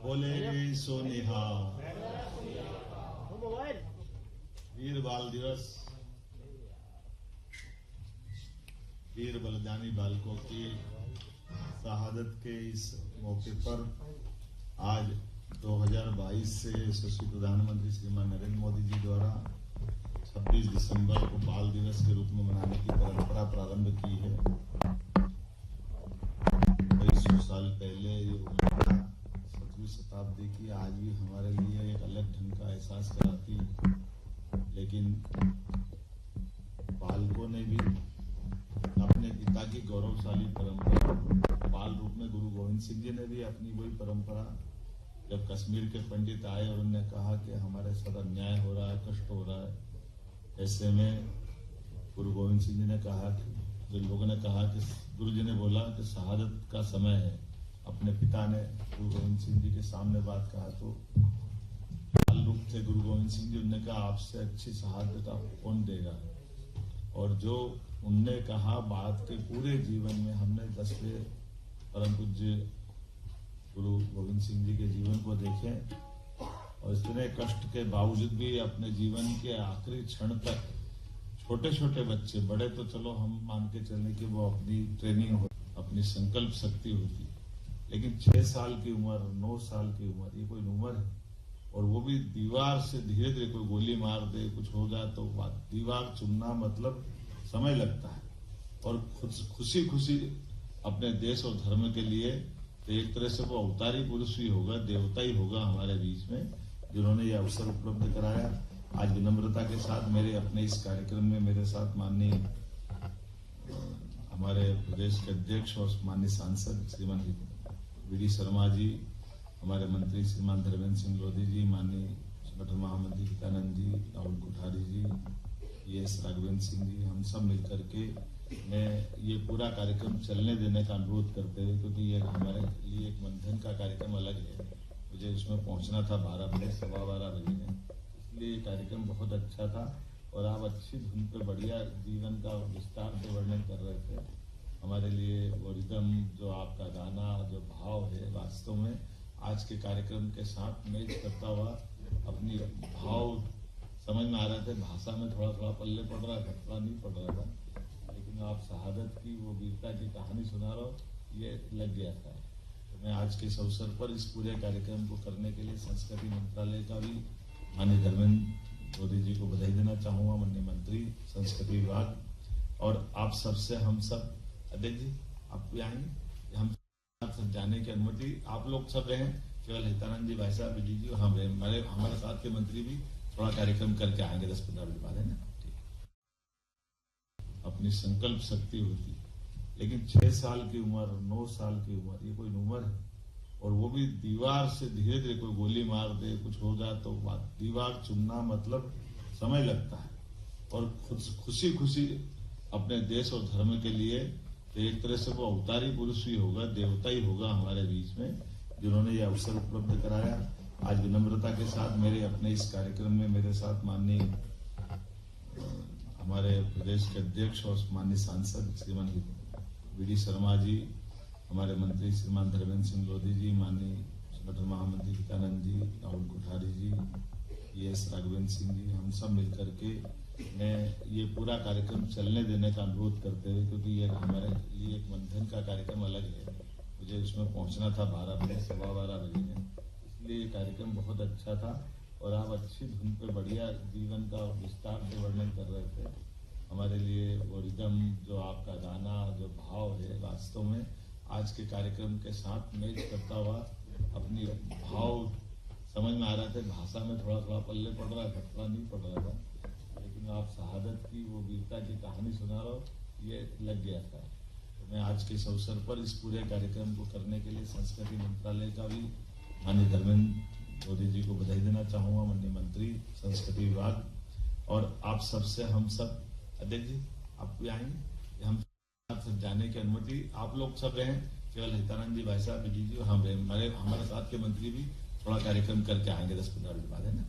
बोले सो निहाल। वीर बाल दिवस, वीर बलिदानी बालकों की शहादत के इस मौके पर आज 2022 से यशस्वी प्रधानमंत्री श्रीमान नरेंद्र मोदी जी द्वारा 26 दिसंबर को बाल दिवस के रूप में मनाने की परंपरा प्रारंभ की है। कई सौ साल पहले ये 17वीं शताब्दी की आज भी हमारे लिए एक अलग ढंग का एहसास कराती, लेकिन बालकों ने भी अपने पिता की गौरवशाली परंपरा, बाल रूप में गुरु गोविंद सिंह जी ने भी अपनी वही परंपरा, जब कश्मीर के पंडित आए और उन्होंने कहा कि हमारे साथ अन्याय हो रहा है, कष्ट हो रहा है, ऐसे में गुरु गोविंद सिंह जी ने कहा कि जो लोगों ने कहा कि गुरु जी ने बोला कि शहादत का समय है, अपने पिता ने गुरु गोविंद सिंह जी के सामने बात कहा तो बाल रूप थे गुरु गोविंद सिंह जी, उन्होंने कहा आपसे अच्छी शहादत आपको कौन देगा। और जो उनने कहा बात के पूरे जीवन में हमने 10वें परम पूज्य गुरु गोविंद सिंह जी के जीवन को देखें और इतने कष्ट के बावजूद भी अपने जीवन के आखिरी क्षण तक छोटे छोटे बच्चे, बड़े तो चलो हम मान के चलने की वो अपनी ट्रेनिंग हो, अपनी संकल्प शक्ति होती, लेकिन 6 साल की उम्र, 9 साल की उम्र, ये कोई उम्र है। और वो भी दीवार से धीरे धीरे कोई गोली मार दे, कुछ हो जाए तो दीवार चुनना मतलब समय लगता है। और खुशी खुशी अपने देश और धर्म के लिए तो एक तरह से वो अवतारी पुरुष ही होगा, देवता ही होगा हमारे बीच में, जिन्होंने ये अवसर उपलब्ध कराया। आज विनम्रता के साथ मेरे अपने इस कार्यक्रम में मेरे साथ माननीय हमारे प्रदेश के अध्यक्ष और माननीय सांसद श्रीमान वी.डी. शर्मा जी, हमारे मंत्री श्रीमान धर्मेंद्र सिंह लोधी जी, माननीय संगठन महामंत्री हितानंद जी, राहुल कोठारी जी, E.S. राघवेंद्र सिंह जी, हम सब मिलकर के मैं ये पूरा कार्यक्रम चलने देने का अनुरोध करते हुए, क्योंकि ये हमारे लिए एक मंथन का कार्यक्रम अलग है, मुझे उसमें पहुंचना था 12 बजे, 12:15 बजे है, इसलिए ये कार्यक्रम बहुत अच्छा था। और आप अच्छी धुन पे बढ़िया जीवन का विस्तार से वर्णन कर रहे थे। हमारे लिए वो रिदम, जो आपका गाना, जो भाव है, वास्तव में आज के कार्यक्रम के साथ मैच करता हुआ अपनी भाव समझ में आ रहे थे। भाषा में थोड़ा थोड़ा पल्ले पड़ रहा था, थोड़ा नहीं पड़ रहा था, लेकिन आप शहादत की वो वीरता की कहानी सुना रहे हो, ये लग गया था। तो मैं आज के इस अवसर पर इस पूरे कार्यक्रम को करने के लिए संस्कृति मंत्रालय का भी माननीय धर्मेंद्र मोदी जी को बधाई देना चाहूंगा, माननीय मंत्री संस्कृति विभाग, और आप सबसे हम सब अध्यक्ष जी आप भी आएंगे, हम सब जाने की अनुमति आप लोग सब रहे, केवल हितानंद जी, भाई साहब, जी और हम रहे, हमारे साथ के मंत्री भी थोड़ा कार्यक्रम करके आएंगे 10-15 मिनट बाद, है ना। अपनी संकल्प शक्ति होती, लेकिन 6 साल की उम्र, 9 साल की उम्र, ये कोई उम्र है। और वो भी दीवार से धीरे धीरे कोई गोली मार दे, कुछ हो जाए तो दीवार चुनना मतलब समय लगता है। और खुशी खुशी अपने देश और धर्म के लिए तो एक तरह से वो अवतारी पुरुष ही होगा, देवता ही होगा हमारे बीच में, जिन्होंने ये अवसर उपलब्ध कराया। आज विनम्रता के साथ मेरे अपने इस कार्यक्रम में मेरे साथ माननीय हमारे प्रदेश के अध्यक्ष और माननीय सांसद श्रीमान वी.डी. शर्मा जी, हमारे मंत्री श्रीमान धर्मेंद्र सिंह लोधी जी, माननीय संगठन महामंत्री हितानंद जी, राहुल कोठारी जी, E.S. राघवेंद्र सिंह जी, हम सब मिलकर के मैं ये पूरा कार्यक्रम चलने देने का अनुरोध करते हुए, क्योंकि ये हमारे लिए एक मंथन का कार्यक्रम अलग है, मुझे उसमें पहुंचना था 12 बजे, 12:15 बजे है, इसलिए ये कार्यक्रम बहुत अच्छा था। और आप अच्छी धुन पे बढ़िया जीवन का विस्तार से वर्णन कर रहे थे। हमारे लिए वो रिदम, जो आपका गाना, जो भाव है, वास्तव में आज के कार्यक्रम के साथ मैच करता हुआ अपनी भाव समझ में आ रहे थे। भाषा में थोड़ा थोड़ा पल्ले पड़ रहा था, थोड़ा नहीं पड़ रहा था, लेकिन आप शहादत की वो वीरता की कहानी सुना रहे हो, ये लग गया था। तो मैं आज के इस अवसर पर इस पूरे कार्यक्रम को करने के लिए संस्कृति मंत्रालय का भी माननीय धर्मेंद्र मोदी जी को बधाई देना चाहूंगा, माननीय मंत्री संस्कृति विभाग, और आप सबसे हम सब अध्यक्ष जी आप भी आएंगे, हम सब जाने की अनुमति आप लोग सब रहे, केवल हितानंद जी, भाई साहब, जी और हम रहे, हमारे साथ के मंत्री भी थोड़ा कार्यक्रम करके आएंगे 10-15 मिनट बाद, है ना।